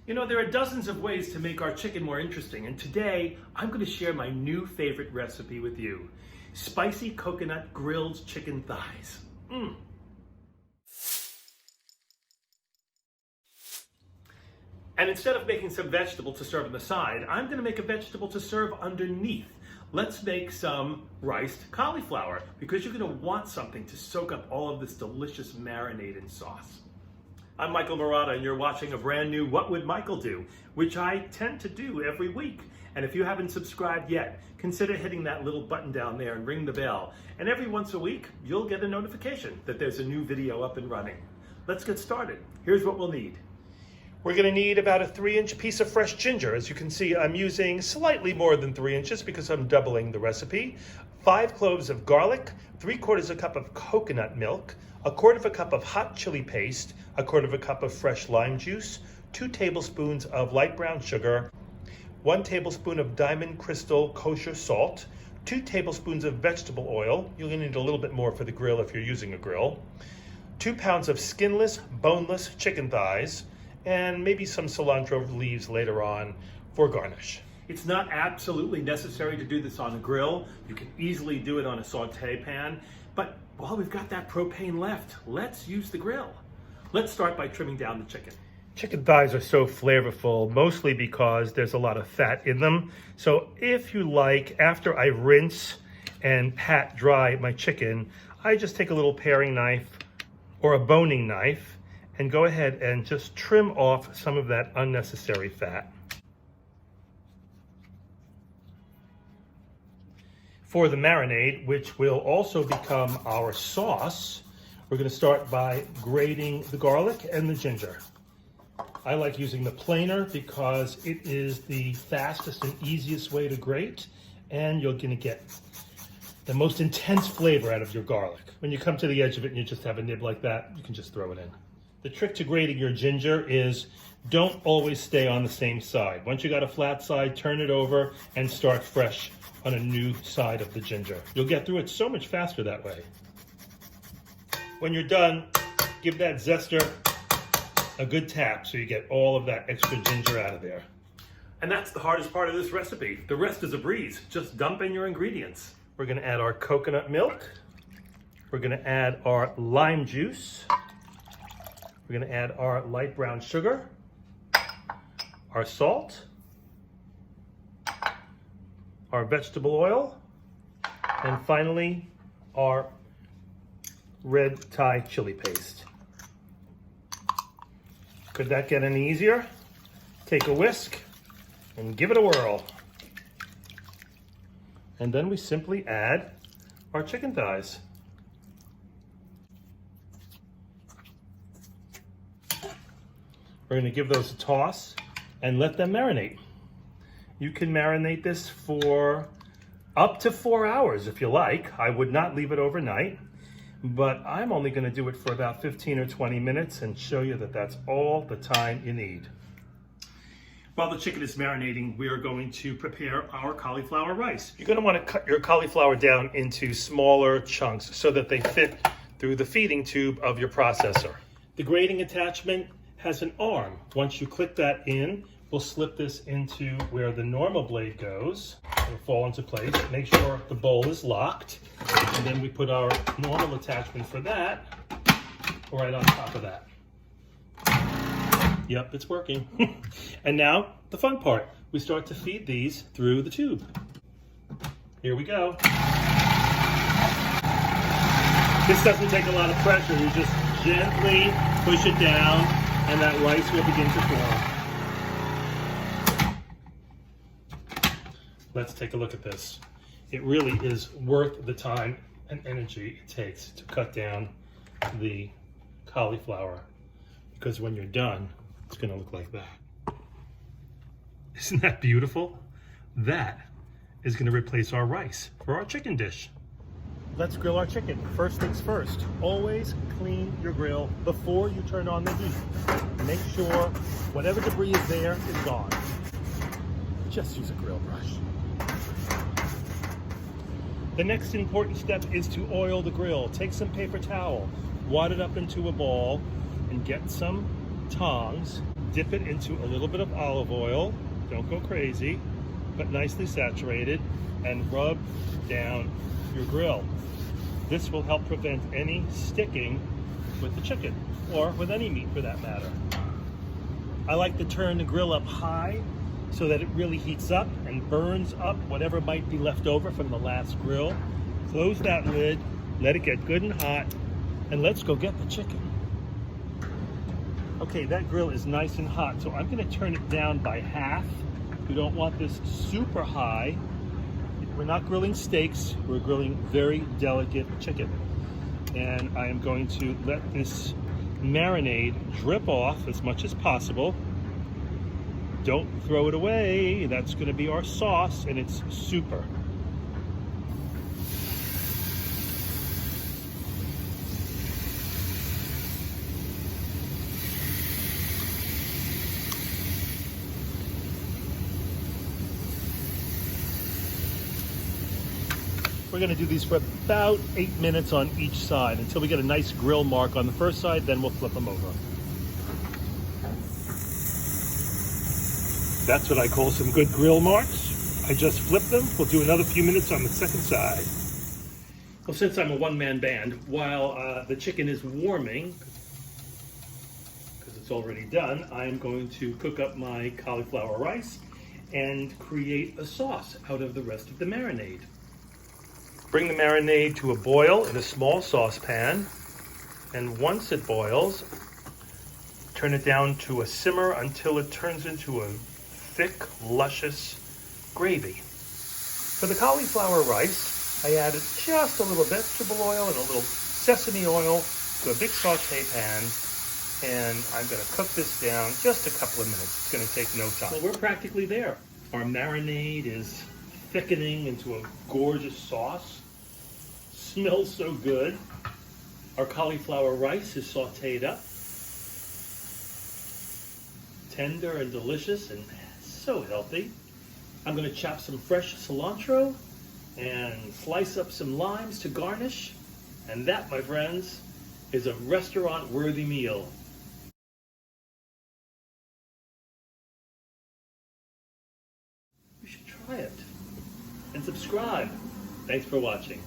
You know, there are dozens of ways to make our chicken more interesting, and today I'm going to share my new favorite recipe with you. Spicy coconut grilled chicken thighs. And instead of making some vegetable to serve on the side, I'm going to make a vegetable to serve underneath. Let's make some riced cauliflower, because you're going to want something to soak up all of this delicious marinated sauce. I'm Michael Murata, and you're watching a brand new What Would Michael Do, which I tend to do every week. And if you haven't subscribed yet, consider hitting that little button down there and ring the bell. And every once a week, you'll get a notification that there's a new video up and running. Let's get started. Here's what we'll need. We're going to need about a 3-inch piece of fresh ginger. As you can see, I'm using slightly more than 3 inches because I'm doubling the recipe. 5 cloves of garlic, 3/4 cup of coconut milk, 1/4 cup of hot chili paste, 1/4 cup of fresh lime juice, 2 tablespoons of light brown sugar, 1 tablespoon of diamond crystal kosher salt, 2 tablespoons of vegetable oil. You're going to need a little bit more for the grill if you're using a grill. 2 pounds of skinless, boneless chicken thighs, and maybe some cilantro leaves later on for garnish. It's not absolutely necessary to do this on a grill. You can easily do it on a saute pan, but while we've got that propane left, let's use the grill. Let's start by trimming down the chicken. Chicken thighs are so flavorful, mostly because there's a lot of fat in them. So if you like, after I rinse and pat dry my chicken, I just take a little paring knife or a boning knife and go ahead and just trim off some of that unnecessary fat. For the marinade, which will also become our sauce, we're going to start by grating the garlic and the ginger. I like using the planer because it is the fastest and easiest way to grate, and you're going to get the most intense flavor out of your garlic. When you come to the edge of it and you just have a nib like that, you can just throw it in. The trick to grating your ginger is don't always stay on the same side. Once you got a flat side, turn it over and start fresh on a new side of the ginger. You'll get through it so much faster that way. When you're done, give that zester a good tap so you get all of that extra ginger out of there. And that's the hardest part of this recipe. The rest is a breeze. Just dump in your ingredients. We're going to add our coconut milk. We're going to add our lime juice. We're going to add our light brown sugar, our salt, our vegetable oil, and finally our red Thai chili paste. Could that get any easier? Take a whisk and give it a whirl. And then we simply add our chicken thighs. We're going to give those a toss and let them marinate. You can marinate this for up to 4 hours if you like. I would not leave it overnight, but I'm only going to do it for about 15 or 20 minutes and show you that that's all the time you need. While the chicken is marinating, we are going to prepare our cauliflower rice. You're going to want to cut your cauliflower down into smaller chunks so that they fit through the feeding tube of your processor. The grating attachment has an arm. Once you click that in, we'll slip this into where the normal blade goes. It'll fall into place. Make sure the bowl is locked. And then we put our normal attachment for that right on top of that. Yep, it's working. And now, the fun part. We start to feed these through the tube. Here we go. This doesn't take a lot of pressure. You just gently push it down, and that rice will begin to form. Let's take a look at this. It really is worth the time and energy it takes to cut down the cauliflower, because when you're done, it's going to look like that. Isn't that beautiful? That is going to replace our rice for our chicken dish. Let's grill our chicken. First things first, always clean your grill before you turn on the heat. Make sure whatever debris is there is gone. Just use a grill brush. The next important step is to oil the grill. Take some paper towel, wad it up into a ball, and get some tongs Dip it into a little bit of olive oil. Don't go crazy, but nicely saturated, and rub down your grill. This will help prevent any sticking with the chicken, or with any meat for that matter. I like to turn the grill up high so that it really heats up and burns up whatever might be left over from the last grill. Close that lid, let it get good and hot, and let's go get the chicken. Okay, that grill is nice and hot, so I'm gonna turn it down by half. We don't want this super high. We're not grilling steaks, we're grilling very delicate chicken. And I am going to let this marinade drip off as much as possible. Don't throw it away. That's going to be our sauce, and it's super. We're going to do these for about 8 minutes on each side until we get a nice grill mark on the first side, then we'll flip them over. That's what I call some good grill marks. I just flipped them. We'll do another few minutes on the second side. Well, since I'm a one-man band, while the chicken is warming, because it's already done, I'm going to cook up my cauliflower rice and create a sauce out of the rest of the marinade. Bring the marinade to a boil in a small saucepan, and once it boils, turn it down to a simmer until it turns into a thick, luscious gravy. For the cauliflower rice, I added just a little vegetable oil and a little sesame oil to a big saute pan, and I'm going to cook this down just a couple of minutes. It's going to take no time. Well, we're practically there. Our marinade is thickening into a gorgeous sauce. Smells so good. Our cauliflower rice is sauteed up. Tender and delicious and so healthy. I'm going to chop some fresh cilantro and slice up some limes to garnish. And that, my friends, is a restaurant-worthy meal. You should try it. And subscribe. Thanks for watching.